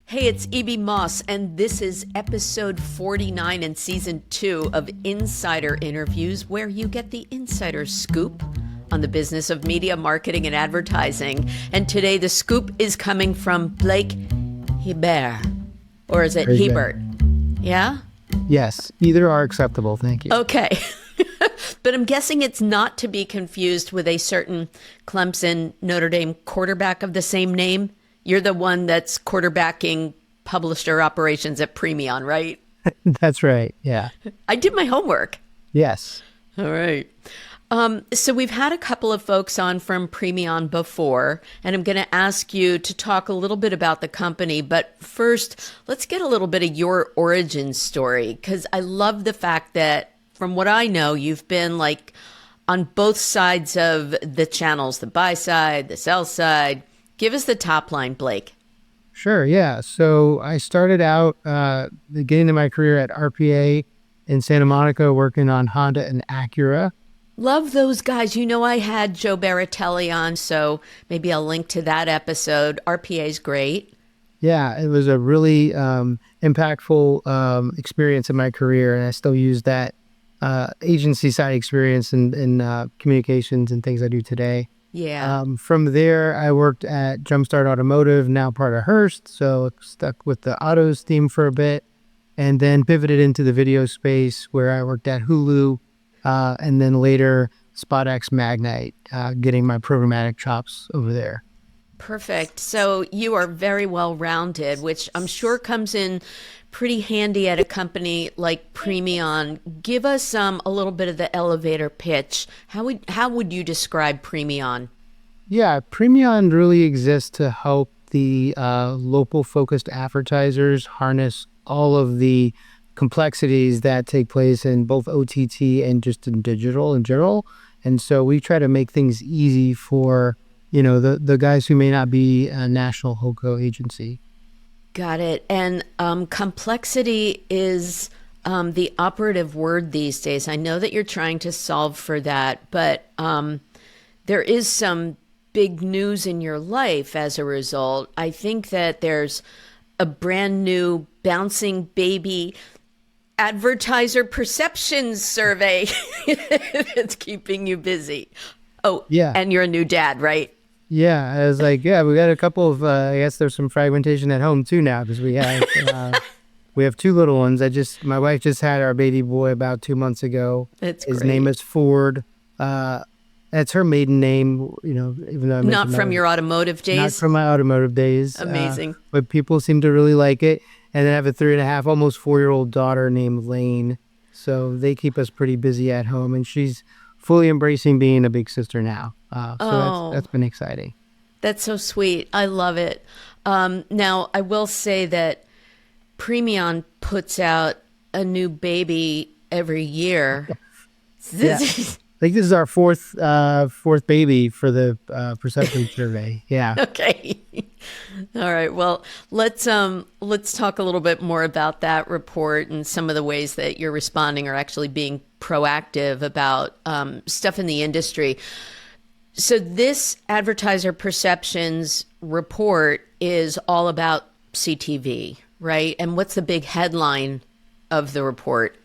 Hey, it's E.B. Moss, and this is episode 49 in season 2 of Insider Interviews, where you get the insider scoop on the business of media, marketing, and advertising. And today the scoop is coming from Blake Hebert. Or is it Hebert? Yeah? Yes, either are acceptable. Thank you. Okay. But I'm guessing it's not to be confused with a certain Clemson Notre Dame quarterback of the same name. You're the one that's quarterbacking publisher operations at Premion, right? That's right. Yeah. I did my homework. Yes. All right. So we've had a couple of folks on from Premion before, and I'm going to ask you to talk a little bit about the company. But first, let's get a little bit of your origin story, because I love the fact that, from what I know, you've been like on both sides of the channels, the buy side, the sell side. Give us the top line, Blake. Sure. Yeah. So I started out beginning of my career at RPA in Santa Monica, working on Honda and Acura. Love those guys. You know, I had Joe Baratelli on, so maybe I'll link to that episode. RPA is great. Yeah, it was a really impactful experience in my career, and I still use that agency side experience in communications and things I do today. Yeah. From there, I worked at Jumpstart Automotive, now part of Hearst, so stuck with the autos team for a bit, and then pivoted into the video space where I worked at Hulu, and then later SpotX Magnite, getting my programmatic chops over there. Perfect. So you are very well rounded, which I'm sure comes in pretty handy at a company like Premion. Give us a little bit of the elevator pitch. How would you describe Premion? Yeah, Premion really exists to help the local focused advertisers harness all of the complexities that take place in both OTT and just in digital in general. And so we try to make things easy for, the guys who may not be a national HOCO agency. Got it. And complexity is the operative word these days. I know that you're trying to solve for that, but there is some big news in your life as a result. I think that there's a brand new bouncing baby advertiser perceptions survey that's keeping you busy. Oh, yeah. And you're a new dad, right? Yeah, I was like, we got a couple of, I guess there's some fragmentation at home too now, because we have we have two little ones. My wife just had our baby boy about 2 months ago. His name is Ford. That's her maiden name, even though not from your automotive days. Not from my automotive days. Amazing. But people seem to really like it. And then I have a 3.5, almost 4-year-old daughter named Lane. So they keep us pretty busy at home, and she's fully embracing being a big sister now. That's been exciting. That's so sweet. I love it. Now, I will say that Premion puts out a new baby every year. I think this is our fourth baby for the perception survey. Yeah. Okay. All right. Well, let's talk a little bit more about that report and some of the ways that you're responding or actually being proactive about stuff in the industry. So this advertiser perceptions report is all about CTV, right? And what's the big headline of the report?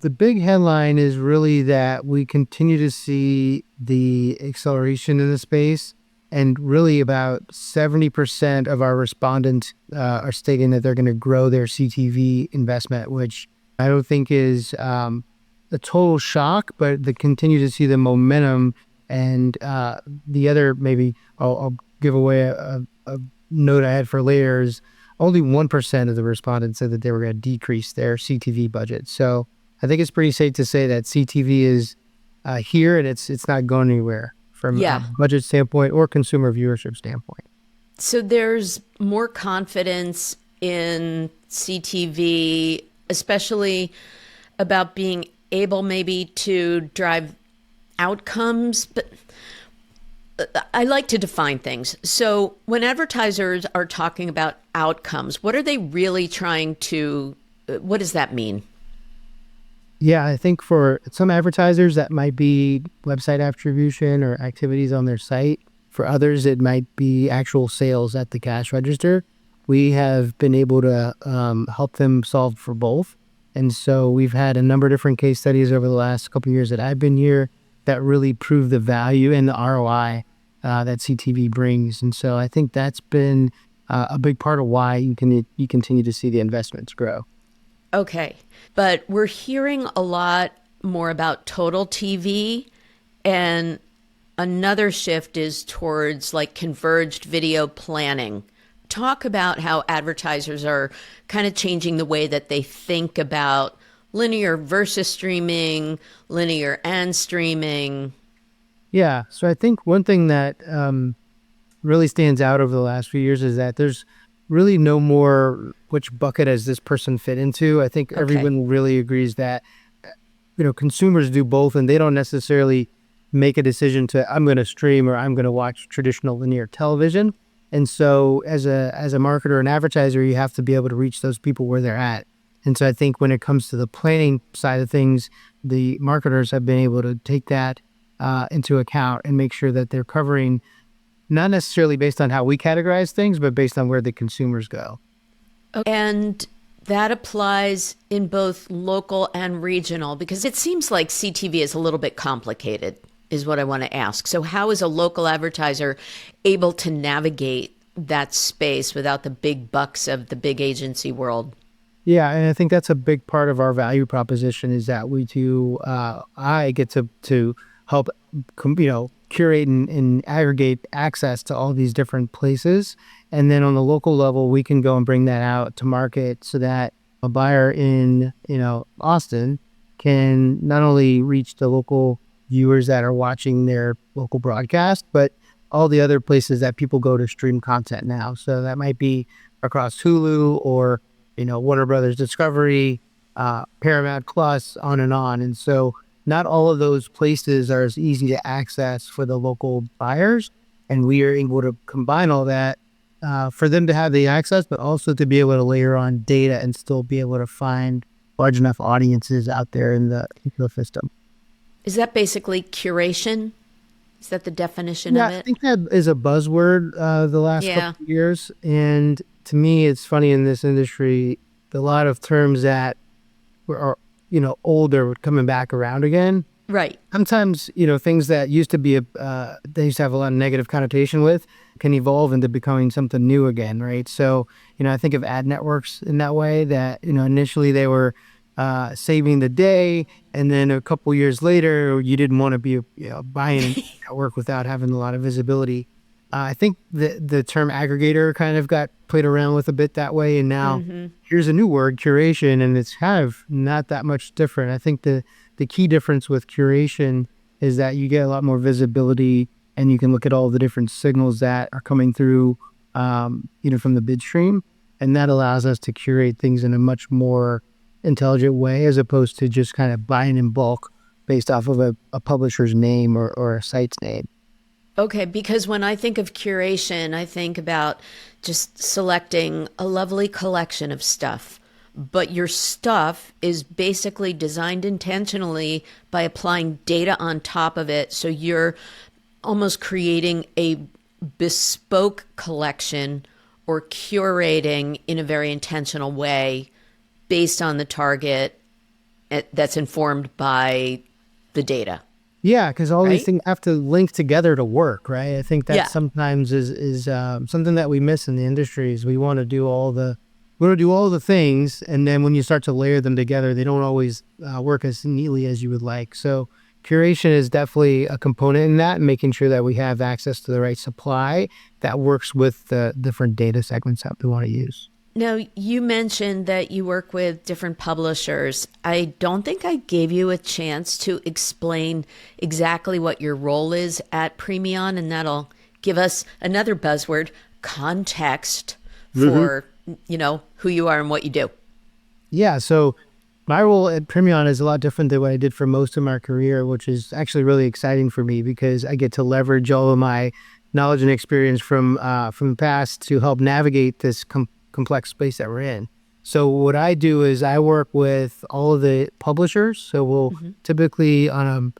The big headline is really that we continue to see the acceleration in the space, and really about 70% of our respondents are stating that they're going to grow their CTV investment, which I don't think is a total shock, but they continue to see the momentum. And the other, maybe I'll give away a note I had for later, is only 1% of the respondents said that they were going to decrease their CTV budget. So I think it's pretty safe to say that CTV is here, and it's not going anywhere from a budget standpoint or consumer viewership standpoint. So there's more confidence in CTV, especially about being able maybe to drive outcomes. But I like to define things. So when advertisers are talking about outcomes, what are they really trying to, what does that mean? Yeah, I think for some advertisers, that might be website attribution or activities on their site. For others, it might be actual sales at the cash register. we have been able to help them solve for both. And so we've had a number of different case studies over the last couple of years that I've been here that really prove the value and the ROI that CTV brings. And so I think that's been a big part of why you continue to see the investments grow. Okay. But we're hearing a lot more about total TV, and another shift is towards like converged video planning. Talk about how advertisers are kind of changing the way that they think about linear versus streaming, linear and streaming. Yeah. So I think one thing that really stands out over the last few years is that there's really no more which bucket has this person fit into. I think everyone really agrees that consumers do both, and they don't necessarily make a decision to I'm going to stream or I'm going to watch traditional linear television. And so as a marketer and advertiser, you have to be able to reach those people where they're at. And so I think when it comes to the planning side of things, the marketers have been able to take that into account and make sure that they're covering not necessarily based on how we categorize things, but based on where the consumers go. And that applies in both local and regional, because it seems like CTV is a little bit complicated, is what I want to ask. So how is a local advertiser able to navigate that space without the big bucks of the big agency world? Yeah, and I think that's a big part of our value proposition is that I get to help, curate and aggregate access to all these different places. And then on the local level, we can go and bring that out to market so that a buyer in, Austin can not only reach the local viewers that are watching their local broadcast, but all the other places that people go to stream content now. So that might be across Hulu or, Warner Brothers Discovery, Paramount Plus, on and on. And so not all of those places are as easy to access for the local buyers. And we are able to combine all that for them to have the access, but also to be able to layer on data and still be able to find large enough audiences out there in the ecosystem. Is that basically curation? Is that the definition of it? I think that is a buzzword the last couple of years. And to me, it's funny in this industry, a lot of terms that are, old are coming back around again. Right. Sometimes, things that used to be, they used to have a lot of negative connotation with can evolve into becoming something new again, right? So, I think of ad networks in that way that, initially they were saving the day, and then a couple years later, you didn't want to be buying a network without having a lot of visibility. I think the term aggregator kind of got played around with a bit that way, and now here's a new word, curation, and it's kind of not that much different. I think the key difference with curation is that you get a lot more visibility, and you can look at all the different signals that are coming through, from the bid stream, and that allows us to curate things in a much more intelligent way, as opposed to just kind of buying in bulk based off of a publisher's name or a site's name. Okay, because when I think of curation, I think about just selecting a lovely collection of stuff. But your stuff is basically designed intentionally by applying data on top of it. So you're almost creating a bespoke collection or curating in a very intentional way based on the target that's informed by the data. Yeah, because all these things have to link together to work, right? I think that sometimes is something that we miss in the industry is we want to do all the things, and then when you start to layer them together, they don't always work as neatly as you would like. So curation is definitely a component in that, and making sure that we have access to the right supply that works with the different data segments that we want to use. Now, you mentioned that you work with different publishers. I don't think I gave you a chance to explain exactly what your role is at Premion, and that'll give us another buzzword, context for, who you are and what you do. Yeah, so my role at Premion is a lot different than what I did for most of my career, which is actually really exciting for me because I get to leverage all of my knowledge and experience from the past to help navigate this complex space that we're in. So what I do is I work with all of the publishers. So we'll typically on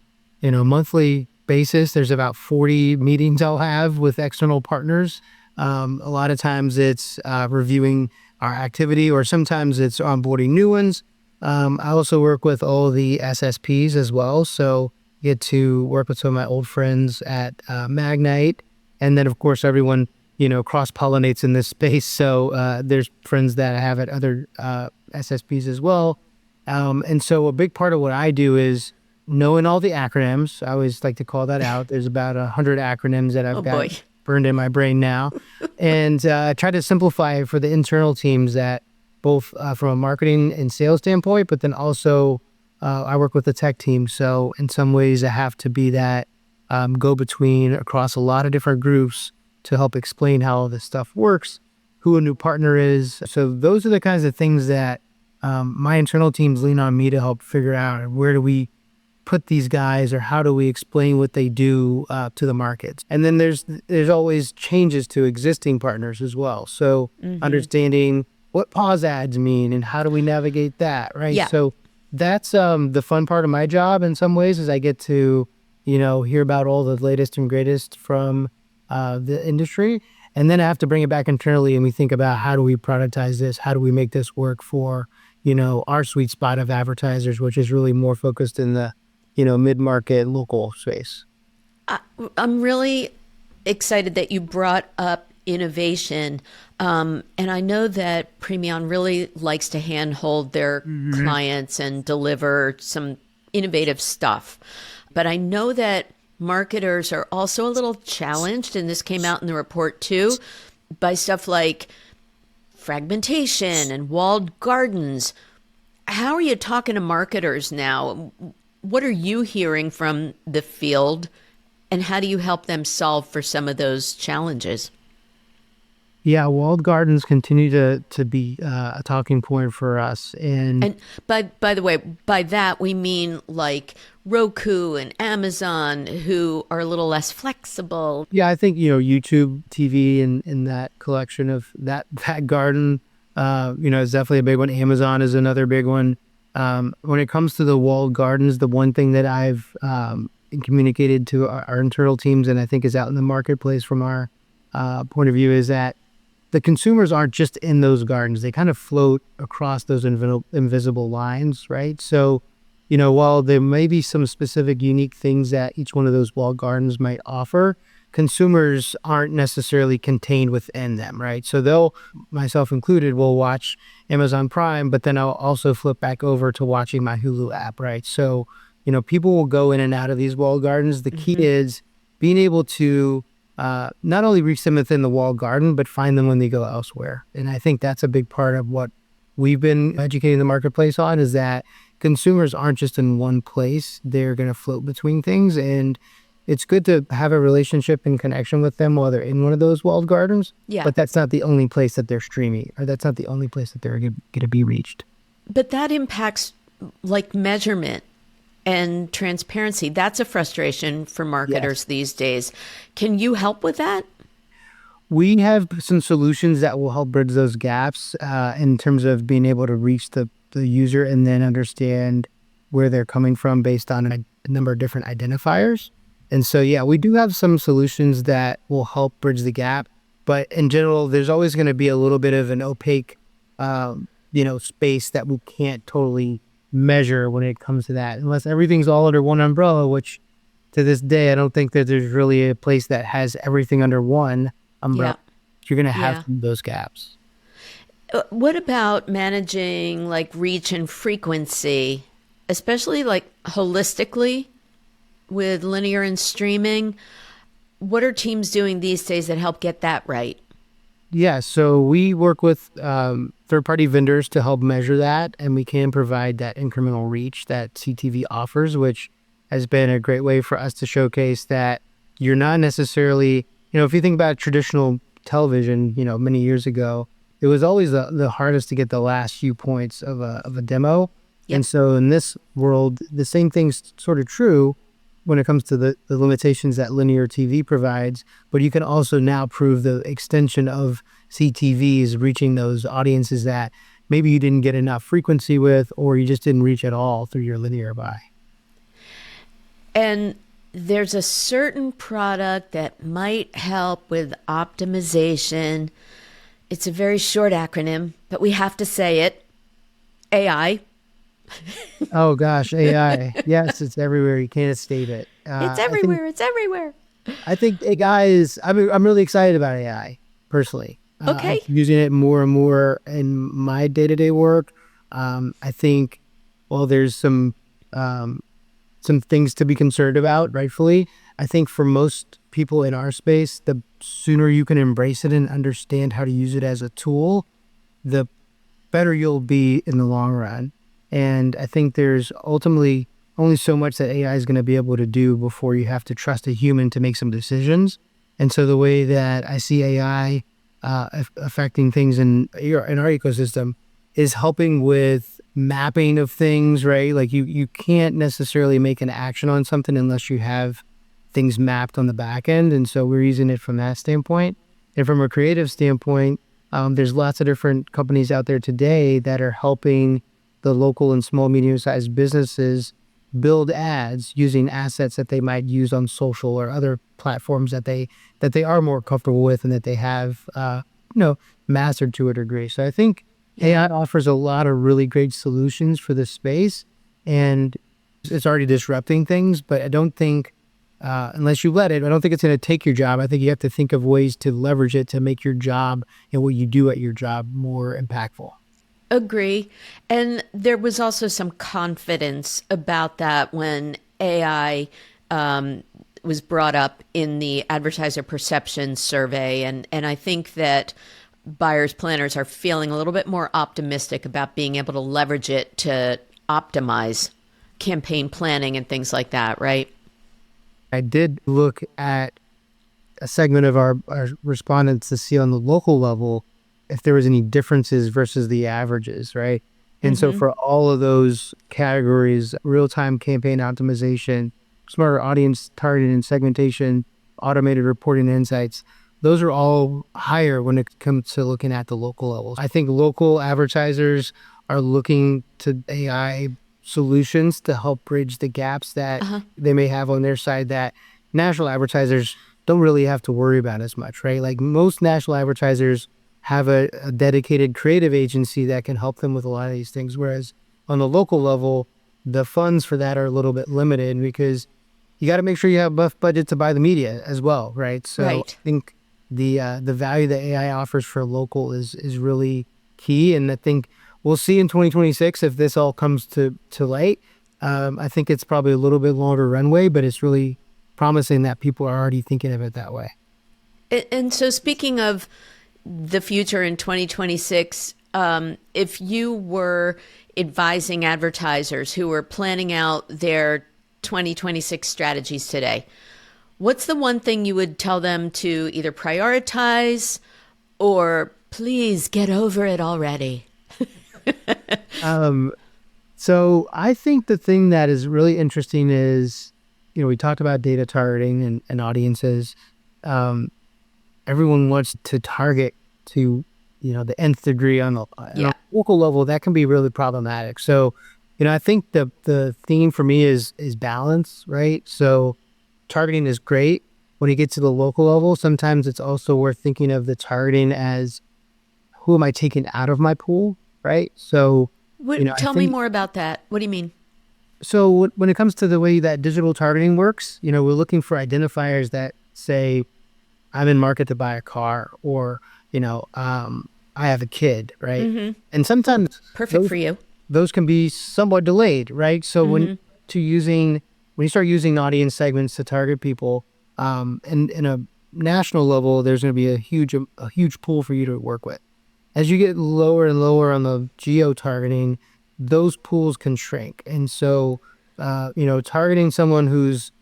a monthly basis, there's about 40 meetings I'll have with external partners A lot of times it's reviewing our activity, or sometimes it's onboarding new ones. I also work with all the SSPs as well. So get to work with some of my old friends at Magnite. And then, of course, everyone, cross-pollinates in this space. So there's friends that I have at other SSPs as well. And so a big part of what I do is knowing all the acronyms. I always like to call that out. There's about 100 acronyms that I've got burned in my brain now. And try to simplify it for the internal teams, that both from a marketing and sales standpoint, but then also I work with the tech team. So in some ways I have to be that go-between across a lot of different groups to help explain how all this stuff works, who a new partner is. So those are the kinds of things that my internal teams lean on me to help figure out. Where do we put these guys, or how do we explain what they do to the markets? And then there's always changes to existing partners as well. So understanding what pause ads mean and how do we navigate that, right? Yeah. So that's the fun part of my job in some ways, is I get to, hear about all the latest and greatest from the industry. And then I have to bring it back internally, and we think about, how do we productize this? How do we make this work for, our sweet spot of advertisers, which is really more focused in the, mid-market local space. I'm really excited that you brought up innovation. And I know that Premion really likes to handhold their clients and deliver some innovative stuff. But I know that marketers are also a little challenged, and this came out in the report too, by stuff like fragmentation and walled gardens. How are you talking to marketers now? What are you hearing from the field, and how do you help them solve for some of those challenges? Yeah, walled gardens continue to be a talking point for us. And by the way, by that we mean like Roku and Amazon, who are a little less flexible. Yeah, I think, YouTube TV and that collection of that garden, is definitely a big one. Amazon is another big one. When it comes to the walled gardens, the one thing that I've communicated to our internal teams, and I think is out in the marketplace from our point of view, is that the consumers aren't just in those gardens. They kind of float across those invisible lines, right? So, while there may be some specific unique things that each one of those walled gardens might offer, consumers aren't necessarily contained within them, right? So they'll, myself included, will watch Amazon Prime, but then I'll also flip back over to watching my Hulu app, right? So, people will go in and out of these walled gardens. The key is being able to not only reach them within the walled garden, but find them when they go elsewhere. And I think that's a big part of what we've been educating the marketplace on, is that consumers aren't just in one place. They're going to float between things. And it's good to have a relationship and connection with them while they're in one of those walled gardens. Yeah. But that's not the only place that they're streaming, or that's not the only place that they're going to be reached. But that impacts like measurement and transparency. That's a frustration for marketers these days. Can you help with that? We have some solutions that will help bridge those gaps in terms of being able to reach the user and then understand where they're coming from based on a number of different identifiers. And so, we do have some solutions that will help bridge the gap. But in general, there's always going to be a little bit of an opaque, space that we can't totally measure when it comes to that, unless everything's all under one umbrella, which to this day, I don't think that there's really a place that has everything under one umbrella. You're going to have those gaps. What about managing like reach and frequency, especially like holistically with linear and streaming? What are teams doing these days that help get that right? Yeah, so we work with third-party vendors to help measure that, and we can provide that incremental reach that CTV offers, which has been a great way for us to showcase that you're not necessarily, if you think about traditional television, many years ago, it was always the hardest to get the last few points of a demo. Yep. And so in this world, the same thing's sort of true when it comes to the limitations that linear TV provides, but you can also now prove the extension of CTV is reaching those audiences that maybe you didn't get enough frequency with, or you just didn't reach at all through your linear buy. And there's a certain product that might help with optimization. It's a very short acronym, but we have to say it. AI. Oh gosh, AI. Yes, it's everywhere. You can't escape it. It's I think everywhere. It's everywhere. I think AI is. I'm really excited about AI personally. I'm Okay. using it more and more in my day-to-day work. I think, well, there's some things to be concerned about, rightfully. I think for most people in our space, the sooner you can embrace it and understand how to use it as a tool, the better you'll be in the long run. And I think there's ultimately only so much that AI is going to be able to do before you have to trust a human to make some decisions. And so the way that I see AI affecting things in our ecosystem is helping with mapping of things, right? Like you can't necessarily make an action on something unless you have things mapped on the back end. And so we're using it from that standpoint. And from a creative standpoint, there's lots of different companies out there today that are helping the local and small, medium-sized businesses build ads using assets that they might use on social or other platforms that they are more comfortable with and that they have mastered to a degree. So I think AI offers a lot of really great solutions for this space, and it's already disrupting things. But I don't think unless you let it, I don't think it's going to take your job. I think you have to think of ways to leverage it to make your job and what you do at your job more impactful. Agree. And there was also some confidence about that when AI was brought up in the advertiser perception survey. And I think that buyers, planners are feeling a little bit more optimistic about being able to leverage it to optimize campaign planning and things like that, right? I did look at a segment of our respondents to see on the local level if there was any differences versus the averages, right? And so for all of those categories, real-time campaign optimization, smarter audience targeting and segmentation, automated reporting insights, those are all higher when it comes to looking at the local levels. I think local advertisers are looking to AI solutions to help bridge the gaps that they may have on their side that national advertisers don't really have to worry about as much, right? Like most national advertisers have a dedicated creative agency that can help them with a lot of these things. Whereas on the local level, the funds for that are a little bit limited because you got to make sure you have enough budget to buy the media as well, right? So I think the value that AI offers for local is really key. And I think we'll see in 2026 if this all comes to light. I think it's probably a little bit longer runway, but it's really promising that people are already thinking of it that way. And so speaking of the future in 2026, if you were advising advertisers who are planning out their 2026 strategies today, what's the one thing you would tell them to either prioritize or please get over it already? So I think the thing that is really interesting is, we talked about data targeting and audiences. Everyone wants to target to, the nth degree on a local level. That can be really problematic. So, I think the theme for me is balance, right? So targeting is great. When you get to the local level, sometimes it's also worth thinking of the targeting as who am I taking out of my pool, right? So, tell me more about that. What do you mean? So when it comes to the way that digital targeting works, we're looking for identifiers that say, I'm in market to buy a car, or, I have a kid, right? And sometimes Perfect for you. Those can be somewhat delayed, right? So when you start using audience segments to target people, in a national level, there's going to be a huge pool for you to work with. As you get lower and lower on the geo targeting, those pools can shrink. And so, targeting someone who's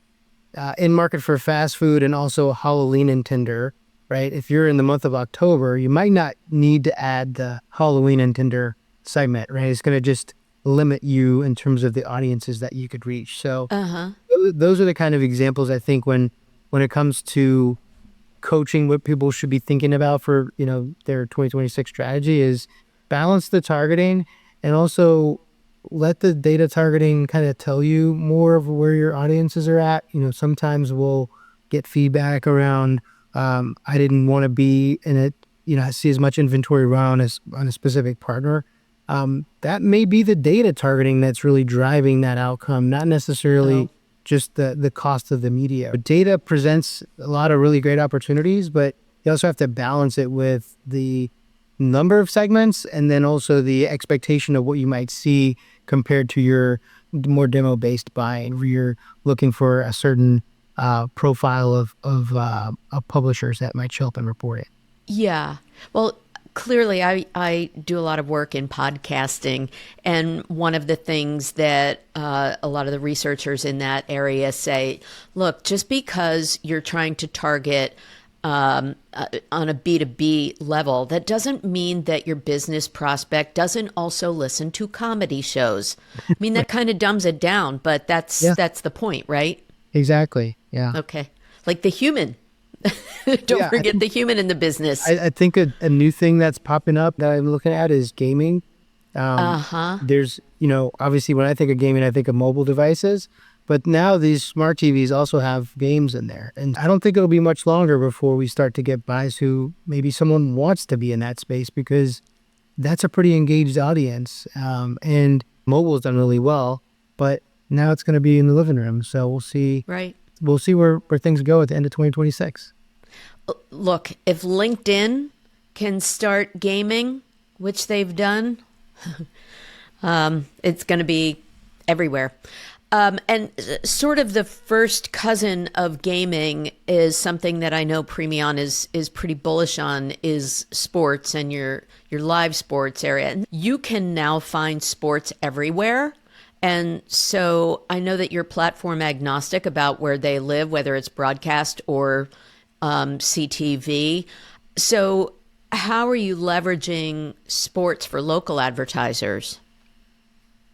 in market for fast food and also a Halloween intender, right? If you're in the month of October, you might not need to add the Halloween intender segment, right? It's going to just limit you in terms of the audiences that you could reach. So those are the kind of examples I think when it comes to coaching, what people should be thinking about for, their 2026 strategy is balance the targeting and also let the data targeting kind of tell you more of where your audiences are at. Sometimes we'll get feedback around, I didn't want to be in it, I see as much inventory around as on a specific partner. That may be the data targeting that's really driving that outcome, not necessarily just the cost of the media. Data presents a lot of really great opportunities, but you also have to balance it with the number of segments and then also the expectation of what you might see compared to your more demo-based buying, where you're looking for a certain profile of publishers that might show up and report it. Yeah. Well, clearly I do a lot of work in podcasting, and one of the things that a lot of the researchers in that area say, look, just because you're trying to target on a B2B level, that doesn't mean that your business prospect doesn't also listen to comedy shows. I mean, that kind of dumbs it down, but that's the point, right? Exactly. Yeah. Okay. Like the human. Don't forget the human in the business. I think a new thing that's popping up that I'm looking at is gaming. There's, obviously when I think of gaming, I think of mobile devices, but now these smart TVs also have games in there. And I don't think it'll be much longer before we start to get buys who maybe someone wants to be in that space, because that's a pretty engaged audience. And mobile's done really well, but now it's going to be in the living room. So we'll see. Right. We'll see where things go at the end of 2026. Look, if LinkedIn can start gaming, which they've done, it's going to be everywhere. And sort of the first cousin of gaming is something that I know Premion is pretty bullish on, is sports and your live sports area. And you can now find sports everywhere. And so I know that you're platform agnostic about where they live, whether it's broadcast or CTV. So how are you leveraging sports for local advertisers?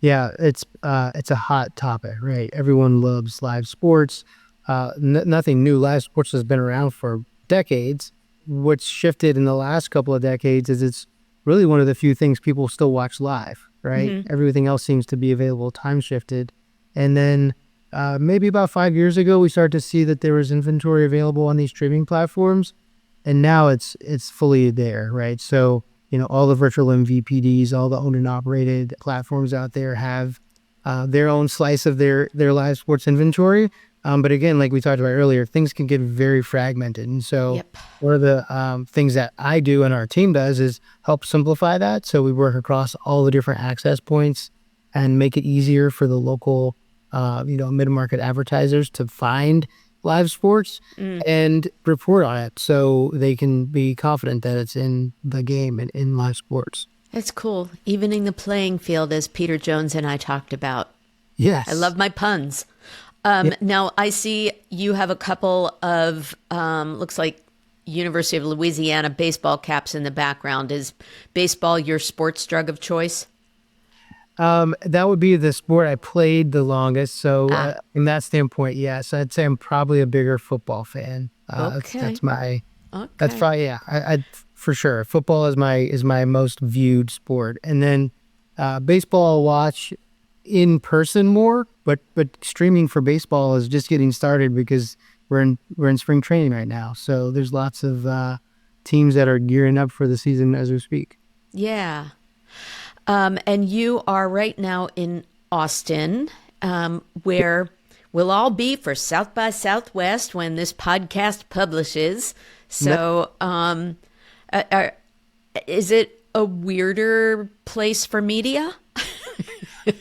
Yeah, it's a hot topic, right? Everyone loves live sports. Nothing new. Live sports has been around for decades. What's shifted in the last couple of decades is it's really one of the few things people still watch live, right? Mm-hmm. Everything else seems to be available, time shifted. And then maybe about 5 years ago, we started to see that there was inventory available on these streaming platforms. And now it's fully there, right? So, all the virtual MVPDs, all the owned and operated platforms out there have their own slice of their live sports inventory. But again, like we talked about earlier, things can get very fragmented. And so one of the things that I do and our team does is help simplify that. So we work across all the different access points and make it easier for the local, mid-market advertisers to find live sports and report on it, so they can be confident that it's in the game and in live sports. That's cool. Evening the playing field, as Peter Jones and I talked about. Yes. I love my puns. Now, I see you have a couple of, looks like University of Louisiana baseball caps in the background. Is baseball your sports drug of choice? That would be the sport I played the longest. So from that standpoint, yes, I'd say I'm probably a bigger football fan. Okay. That's probably, I for sure. Football is my most viewed sport. And then baseball I'll watch in person more, but streaming for baseball is just getting started because we're in spring training right now. So there's lots of teams that are gearing up for the season as we speak. Yeah. And you are right now in Austin, where we'll all be for South by Southwest when this podcast publishes. So is it a weirder place for media?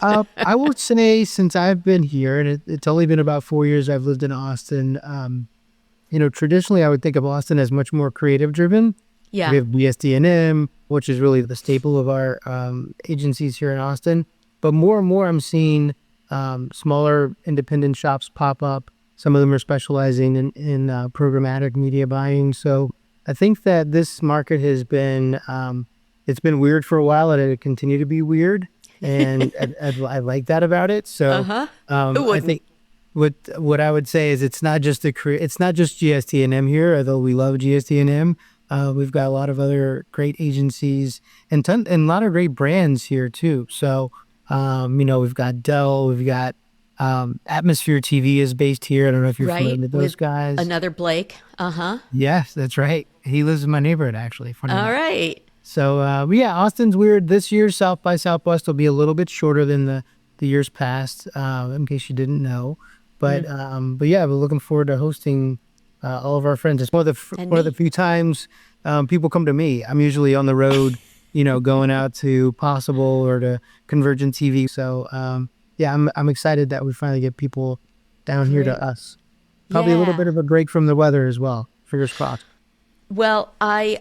I would say since I've been here, and it's only been about 4 years I've lived in Austin, traditionally I would think of Austin as much more creative driven. Yeah. We have BSD&M, which is really the staple of our agencies here in Austin. But more and more I'm seeing smaller independent shops pop up. Some of them are specializing in programmatic media buying. So I think that this market has been, it's been weird for a while, and it'll continue to be weird. And I like that about it. So I think what I would say is it's not just GSD&M here, although we love GSD&M. We've got a lot of other great agencies and a lot of great brands here too. So We've got Dell, we've got Atmosphere TV is based here. I don't know if you're familiar Right, with those with guys. another Blake. Uh-huh. Yes, that's right. He lives in my neighborhood, actually. Funny All enough. right. So, Austin's weird. This year's South by Southwest will be a little bit shorter than the years past, in case you didn't know. But yeah, we're looking forward to hosting all of our friends. It's one of the few times people come to me. I'm usually on the road, going out to Possible or to Convergent TV. So, I'm excited that we finally get people down here to us. Probably a little bit of a break from the weather as well. Fingers crossed. Well, I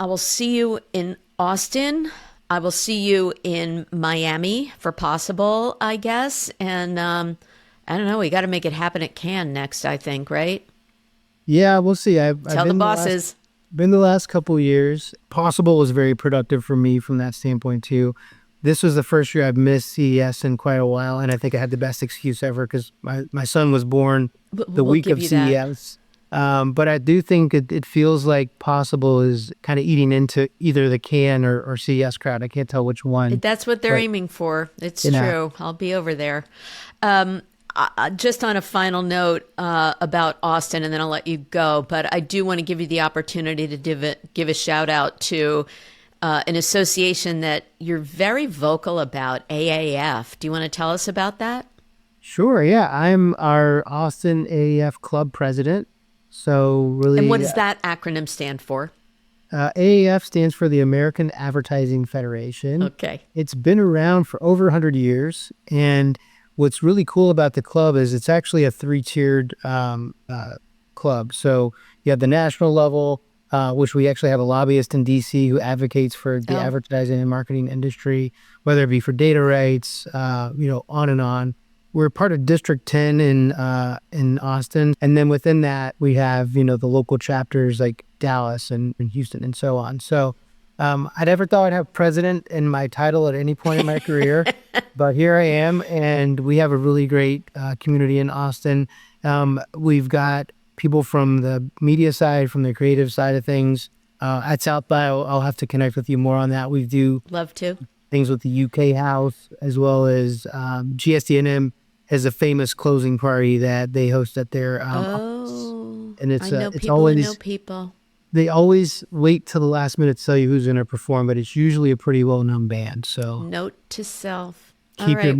will see you in Austin. I will see you in Miami for Possible, I guess. And I don't know. We got to make it happen at Cannes next, I think, right? Yeah, we'll see. Tell the bosses. Been the last couple of years. Possible was very productive for me from that standpoint too. This was the first year I've missed CES in quite a while, and I think I had the best excuse ever because my son was born the week of CES. But I do think it feels like Possible is kind of eating into either the Cannes or CES crowd. I can't tell which one. That's what they're aiming for. It's true. I'll be over there. Just on a final note about Austin, and then I'll let you go. But I do want to give you the opportunity to give a shout out to an association that you're very vocal about, AAF. Do you want to tell us about that? Sure, yeah. I'm our Austin AAF club president. So really, and what does that acronym stand for? AAF stands for the American Advertising Federation. Okay. It's been around for over 100 years. And what's really cool about the club is it's actually a three-tiered club. So you have the national level, which we actually have a lobbyist in DC who advocates for the advertising and marketing industry, whether it be for data rights, on and on. We're part of District 10 in Austin. And then within that, we have, the local chapters like Dallas and Houston and so on. So I never thought I'd have president in my title at any point in my career, but here I am. And we have a really great community in Austin. We've got people from the media side, from the creative side of things. At South by, I'll have to connect with you more on that. We do love to things with the UK House, as well as GSD&M has a famous closing party that they host at their office. And it's always, I know people. They always wait till the last minute to tell you who's going to perform, but it's usually a pretty well-known band. So note to self. Keep your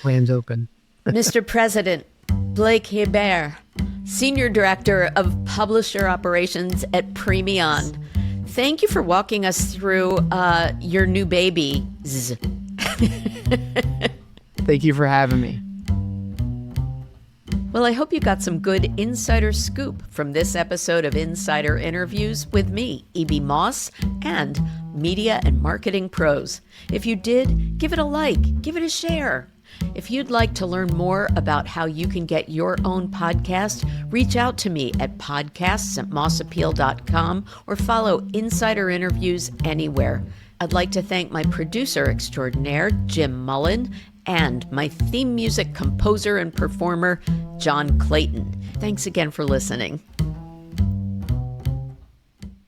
plans open. Mr. President, Blake Hebert, Senior Director of Publisher Operations at Premion. Thank you for walking us through your new babies. Thank you for having me. Well, I hope you got some good insider scoop from this episode of Insider Interviews with me, E.B. Moss, and Media and Marketing Pros. If you did, give it a like, give it a share. If you'd like to learn more about how you can get your own podcast, reach out to me at podcasts@mossappeal.com or follow Insider Interviews anywhere. I'd like to thank my producer extraordinaire, Jim Mullen, and my theme music composer and performer, John Clayton. Thanks again for listening.